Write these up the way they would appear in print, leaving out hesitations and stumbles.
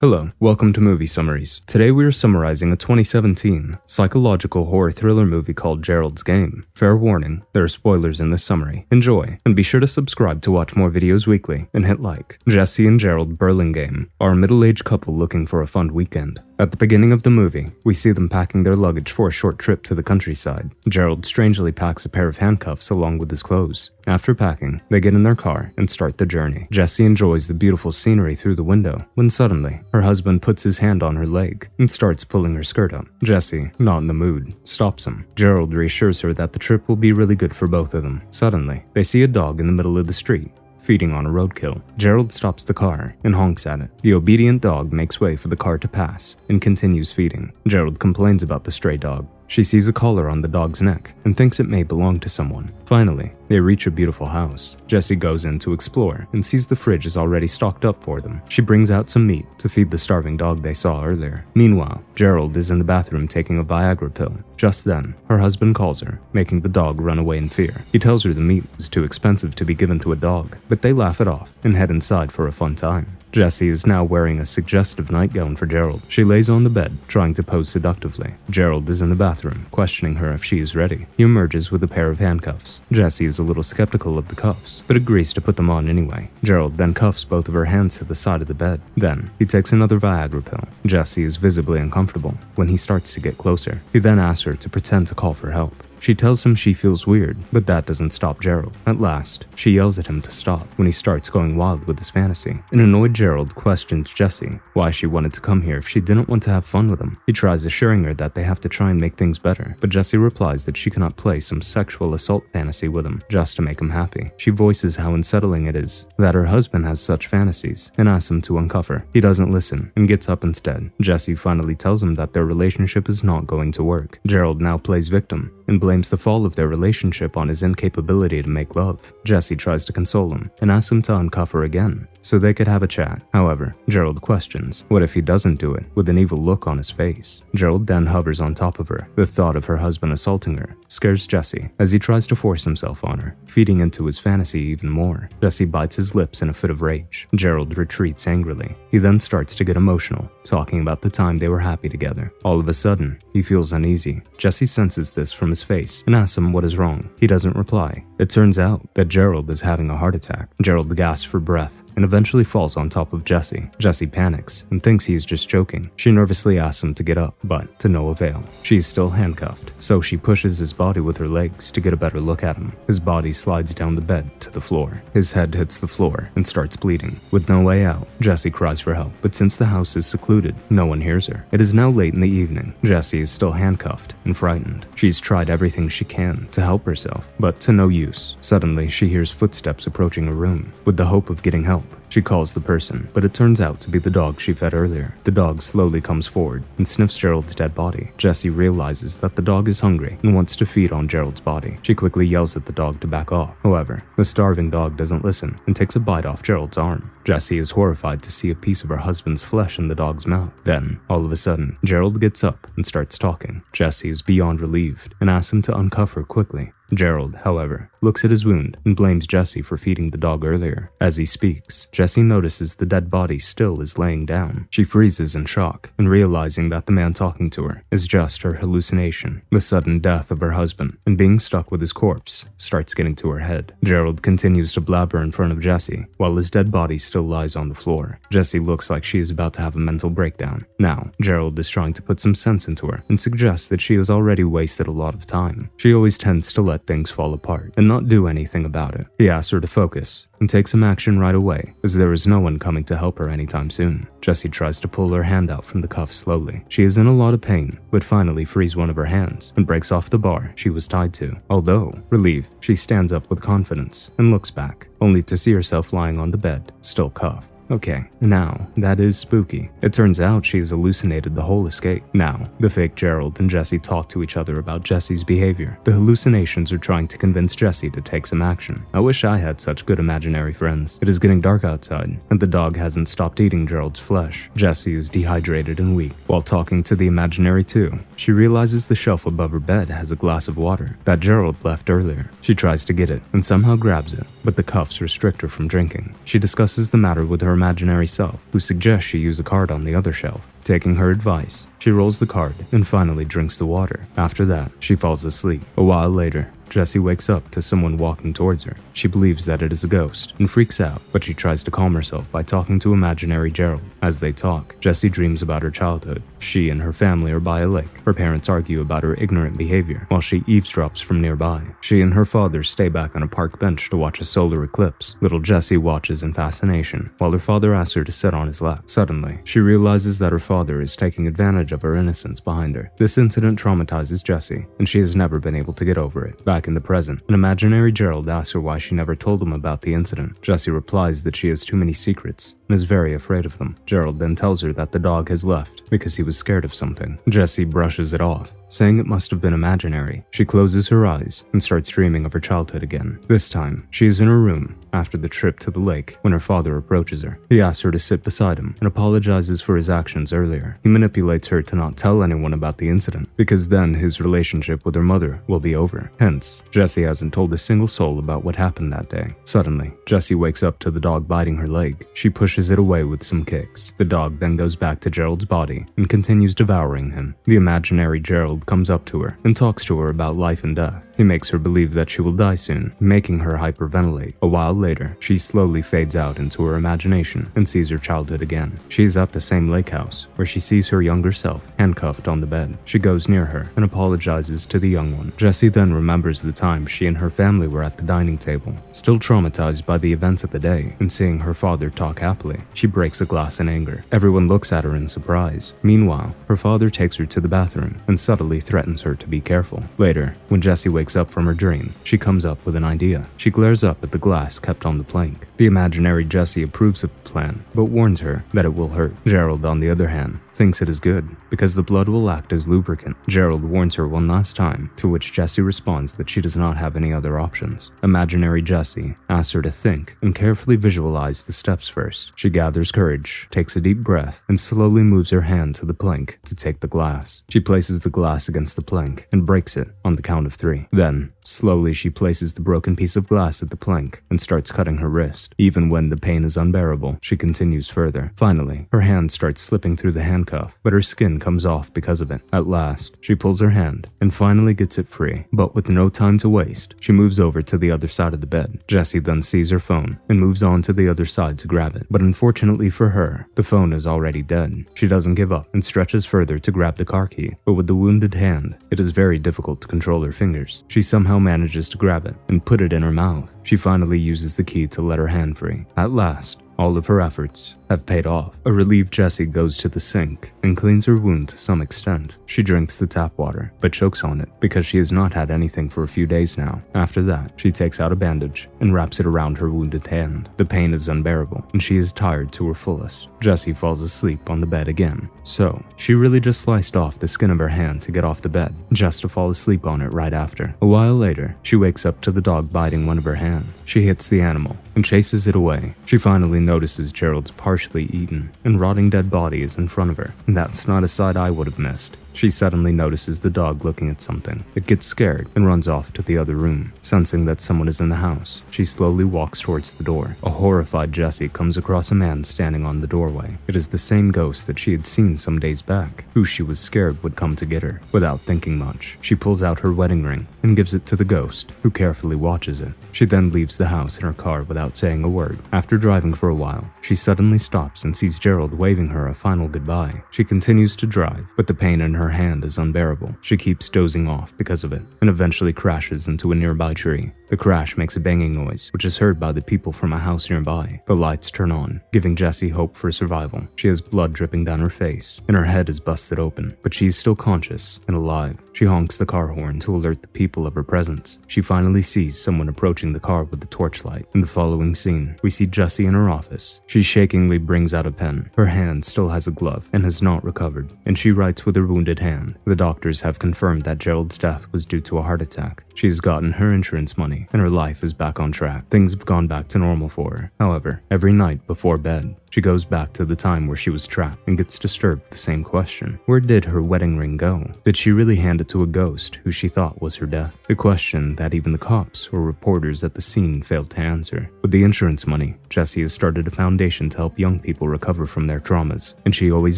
Hello, welcome to Movie Summaries. Today we are summarizing a 2017 psychological horror thriller movie called Gerald's Game. Fair warning, there are spoilers in this summary. Enjoy, and be sure to subscribe to watch more videos weekly, and hit like. Jessie and Gerald Burlingame are a middle-aged couple looking for a fun weekend. At the beginning of the movie, we see them packing their luggage for a short trip to the countryside. Gerald strangely packs a pair of handcuffs along with his clothes. After packing, they get in their car and start the journey. Jessie enjoys the beautiful scenery through the window, when suddenly, her husband puts his hand on her leg and starts pulling her skirt up. Jessie, not in the mood, stops him. Gerald reassures her that the trip will be really good for both of them. Suddenly, they see a dog in the middle of the street, feeding on a roadkill. Gerald stops the car and honks at it. The obedient dog makes way for the car to pass and continues feeding. Gerald complains about the stray dog. She sees a collar on the dog's neck and thinks it may belong to someone. Finally, they reach a beautiful house. Jessie goes in to explore and sees the fridge is already stocked up for them. She brings out some meat to feed the starving dog they saw earlier. Meanwhile, Gerald is in the bathroom taking a Viagra pill. Just then, her husband calls her, making the dog run away in fear. He tells her the meat is too expensive to be given to a dog, but they laugh it off and head inside for a fun time. Jessie is now wearing a suggestive nightgown for Gerald. She lays on the bed, trying to pose seductively. Gerald is in the bathroom, questioning her if she is ready. He emerges with a pair of handcuffs. Jessie is a little skeptical of the cuffs, but agrees to put them on anyway. Gerald then cuffs both of her hands to the side of the bed. Then, he takes another Viagra pill. Jessie is visibly uncomfortable when he starts to get closer. He then asks her to pretend to call for help. She tells him she feels weird, but that doesn't stop Gerald. At last, she yells at him to stop when he starts going wild with his fantasy. An annoyed Gerald questions Jessie why she wanted to come here if she didn't want to have fun with him. He tries assuring her that they have to try and make things better, but Jessie replies that she cannot play some sexual assault fantasy with him just to make him happy. She voices how unsettling it is that her husband has such fantasies and asks him to uncuff her. He doesn't listen and gets up instead. Jessie finally tells him that their relationship is not going to work. Gerald now plays victim and blames the fall of their relationship on his incapability to make love. Jessie tries to console him and asks him to uncuff her again so they could have a chat. However, Gerald questions what if he doesn't do it, with an evil look on his face. Gerald then hovers on top of her. The thought of her husband assaulting her scares Jessie as he tries to force himself on her, feeding into his fantasy even more. Jessie bites his lips in a fit of rage. Gerald retreats angrily. He then starts to get emotional, talking about the time they were happy together. All of a sudden, he feels uneasy. Jessie senses this from his face and asks him what is wrong. He doesn't reply. It turns out that Gerald is having a heart attack. Gerald gasps for breath and eventually falls on top of Jessie. Jessie panics and thinks he is just joking. She nervously asks him to get up, but to no avail. She is still handcuffed, so she pushes his body with her legs to get a better look at him. His body slides down the bed to the floor. His head hits the floor and starts bleeding. With no way out, Jessie cries for help, but since the house is secluded, no one hears her. It is now late in the evening. Jessie is still handcuffed and frightened. She's tried everything she can to help herself, but to no use. Suddenly, she hears footsteps approaching her room. With the hope of getting help, she calls the person, but it turns out to be the dog she fed earlier. The dog slowly comes forward and sniffs Gerald's dead body. Jessie realizes that the dog is hungry and wants to feed on Gerald's body. She quickly yells at the dog to back off. However, the starving dog doesn't listen and takes a bite off Gerald's arm. Jessie is horrified to see a piece of her husband's flesh in the dog's mouth. Then, all of a sudden, Gerald gets up and starts talking. Jessie is beyond relieved and asks him to uncuff her quickly. Gerald, however, looks at his wound and blames Jessie for feeding the dog earlier. As he speaks, Jessie notices the dead body still is laying down. She freezes in shock and realizing that the man talking to her is just her hallucination. The sudden death of her husband and being stuck with his corpse starts getting to her head. Gerald continues to blabber in front of Jessie while his dead body still lies on the floor. Jessie looks like she is about to have a mental breakdown. Now, Gerald is trying to put some sense into her and suggests that she has already wasted a lot of time. She always tends to let things fall apart and not do anything about it. He asks her to focus and take some action right away, as there is no one coming to help her anytime soon. Jessie tries to pull her hand out from the cuffs slowly. She is in a lot of pain, but finally frees one of her hands and breaks off the bar she was tied to. Although relieved, she stands up with confidence and looks back, only to see herself lying on the bed, still cuffed. Okay, now, that is spooky. It turns out she has hallucinated the whole escape. Now, the fake Gerald and Jessie talk to each other about Jessie's behavior. The hallucinations are trying to convince Jessie to take some action. I wish I had such good imaginary friends. It is getting dark outside, and the dog hasn't stopped eating Gerald's flesh. Jessie is dehydrated and weak. While talking to the imaginary two, she realizes the shelf above her bed has a glass of water that Gerald left earlier. She tries to get it and somehow grabs it, but the cuffs restrict her from drinking. She discusses the matter with her imaginary self, who suggests she use a card on the other shelf. Taking her advice, she rolls the card and finally drinks the water. After that, she falls asleep. A while later, Jessie wakes up to someone walking towards her. She believes that it is a ghost and freaks out, but she tries to calm herself by talking to imaginary Gerald. As they talk, Jessie dreams about her childhood. She and her family are by a lake. Her parents argue about her ignorant behavior, while she eavesdrops from nearby. She and her father stay back on a park bench to watch a solar eclipse. Little Jessie watches in fascination, while her father asks her to sit on his lap. Suddenly, she realizes that her father is taking advantage of her innocence behind her. This incident traumatizes Jessie, and she has never been able to get over it. Back in the present, an imaginary Gerald asks her why she never told him about the incident. Jessie replies that she has too many secrets and is very afraid of them. Gerald then tells her that the dog has left because he was scared of something. Jessie brushes it off, saying it must have been imaginary. She closes her eyes and starts dreaming of her childhood again. This time, she is in her room after the trip to the lake when her father approaches her. He asks her to sit beside him and apologizes for his actions earlier. He manipulates her to not tell anyone about the incident, because then his relationship with her mother will be over. Hence, Jessie hasn't told a single soul about what happened that day. Suddenly, Jessie wakes up to the dog biting her leg. She pushes it away with some kicks. The dog then goes back to Gerald's body and continues devouring him. The imaginary Gerald comes up to her and talks to her about life and death. He makes her believe that she will die soon, making her hyperventilate. A while later, she slowly fades out into her imagination and sees her childhood again. She is at the same lake house, where she sees her younger self handcuffed on the bed. She goes near her and apologizes to the young one. Jessie then remembers the time she and her family were at the dining table. Still traumatized by the events of the day and seeing her father talk happily, she breaks a glass in anger. Everyone looks at her in surprise. Meanwhile, her father takes her to the bathroom and subtly threatens her to be careful. Later, when Jessie wakes up from her dream, she comes up with an idea. She glares up at the glass kept on the plank. The imaginary Jessie approves of the plan, but warns her that it will hurt. Gerald, on the other hand, thinks it is good, because the blood will act as lubricant. Gerald warns her one last time, to which Jessie responds that she does not have any other options. Imaginary Jessie asks her to think and carefully visualize the steps first. She gathers courage, takes a deep breath, and slowly moves her hand to the plank to take the glass. She places the glass against the plank and breaks it on the count of 3. Then, slowly she places the broken piece of glass at the plank and starts cutting her wrist. Even when the pain is unbearable, she continues further. Finally, her hand starts slipping through the handcuff, but her skin comes off because of it. At last, she pulls her hand and finally gets it free. But with no time to waste, she moves over to the other side of the bed. Jessie then sees her phone and moves on to the other side to grab it. But unfortunately for her, the phone is already dead. She doesn't give up and stretches further to grab the car key, but with the wounded hand, it is very difficult to control her fingers. She somehow manages to grab it and put it in her mouth. She finally uses the key to let her hand free. At last, all of her efforts have paid off. A relieved Jessie goes to the sink and cleans her wound to some extent. She drinks the tap water, but chokes on it because she has not had anything for a few days now. After that, she takes out a bandage and wraps it around her wounded hand. The pain is unbearable, and she is tired to her fullest. Jessie falls asleep on the bed again. So, she really just sliced off the skin of her hand to get off the bed, just to fall asleep on it right after. A while later, she wakes up to the dog biting one of her hands. She hits the animal and chases it away. She finally notices Gerald's partially eaten and rotting dead body is in front of her. That's not a sight I would have missed. She suddenly notices the dog looking at something. It gets scared and runs off to the other room. Sensing that someone is in the house, she slowly walks towards the door. A horrified Jessie comes across a man standing on the doorway. It is the same ghost that she had seen some days back, who she was scared would come to get her. Without thinking much, she pulls out her wedding ring and gives it to the ghost, who carefully watches it. She then leaves the house in her car without saying a word. After driving for a while, she suddenly stops and sees Gerald waving her a final goodbye. She continues to drive, but the pain in her hand is unbearable. She keeps dozing off because of it, and eventually crashes into a nearby tree. The crash makes a banging noise, which is heard by the people from a house nearby. The lights turn on, giving Jessie hope for survival. She has blood dripping down her face, and her head is busted open, but she is still conscious and alive. She honks the car horn to alert the people of her presence. She finally sees someone approaching the car with the torchlight. In the following scene, we see Jessie in her office. She shakingly brings out a pen. Her hand still has a glove and has not recovered, and she writes with her wounded hand. The doctors have confirmed that Gerald's death was due to a heart attack. She has gotten her insurance money, and her life is back on track. Things have gone back to normal for her. However, every night before bed, She goes back to the time where she was trapped and gets disturbed with the same question. Where did her wedding ring go? Did she really hand it to a ghost who she thought was her death? The question that even the cops or reporters at the scene failed to answer. With the insurance money, Jessie has started a foundation to help young people recover from their traumas, and she always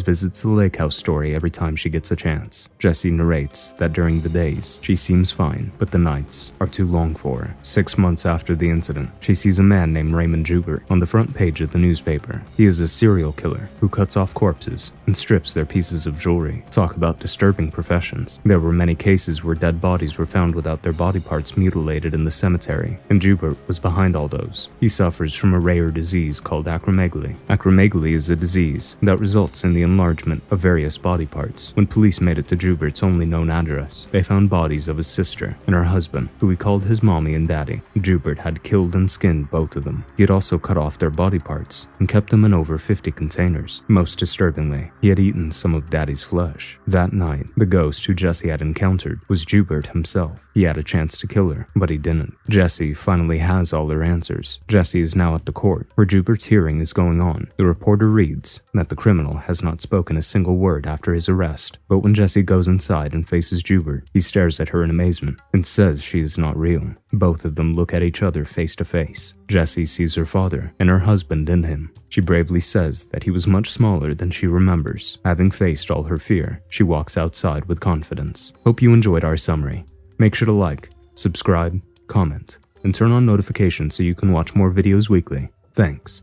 visits the lake house story every time she gets a chance. Jessie narrates that during the days, she seems fine, but the nights are too long for her. 6 months after the incident, she sees a man named Raymond Joubert on the front page of the newspaper. He is a serial killer who cuts off corpses and strips their pieces of jewelry. Talk about disturbing professions. There were many cases where dead bodies were found without their body parts mutilated in the cemetery, and Joubert was behind all those. He suffers from a rare disease called acromegaly. Acromegaly is a disease that results in the enlargement of various body parts. When police made it to Joubert's only known address, they found bodies of his sister and her husband, who he called his mommy and daddy. Joubert had killed and skinned both of them. He had also cut off their body parts and kept them in over 50 containers. Most disturbingly, he had eaten some of Daddy's flesh. That night, the ghost who Jessie had encountered was Joubert himself. He had a chance to kill her, but he didn't. Jessie finally has all her answers. Jessie is now at the court, where Joubert's hearing is going on. The reporter reads that the criminal has not spoken a single word after his arrest, but when Jessie goes inside and faces Joubert, he stares at her in amazement and says she is not real. Both of them look at each other face to face. Jessie sees her father and her husband in him. She bravely says that he was much smaller than she remembers. Having faced all her fear, she walks outside with confidence. Hope you enjoyed our summary. Make sure to like, subscribe, comment, and turn on notifications so you can watch more videos weekly. Thanks.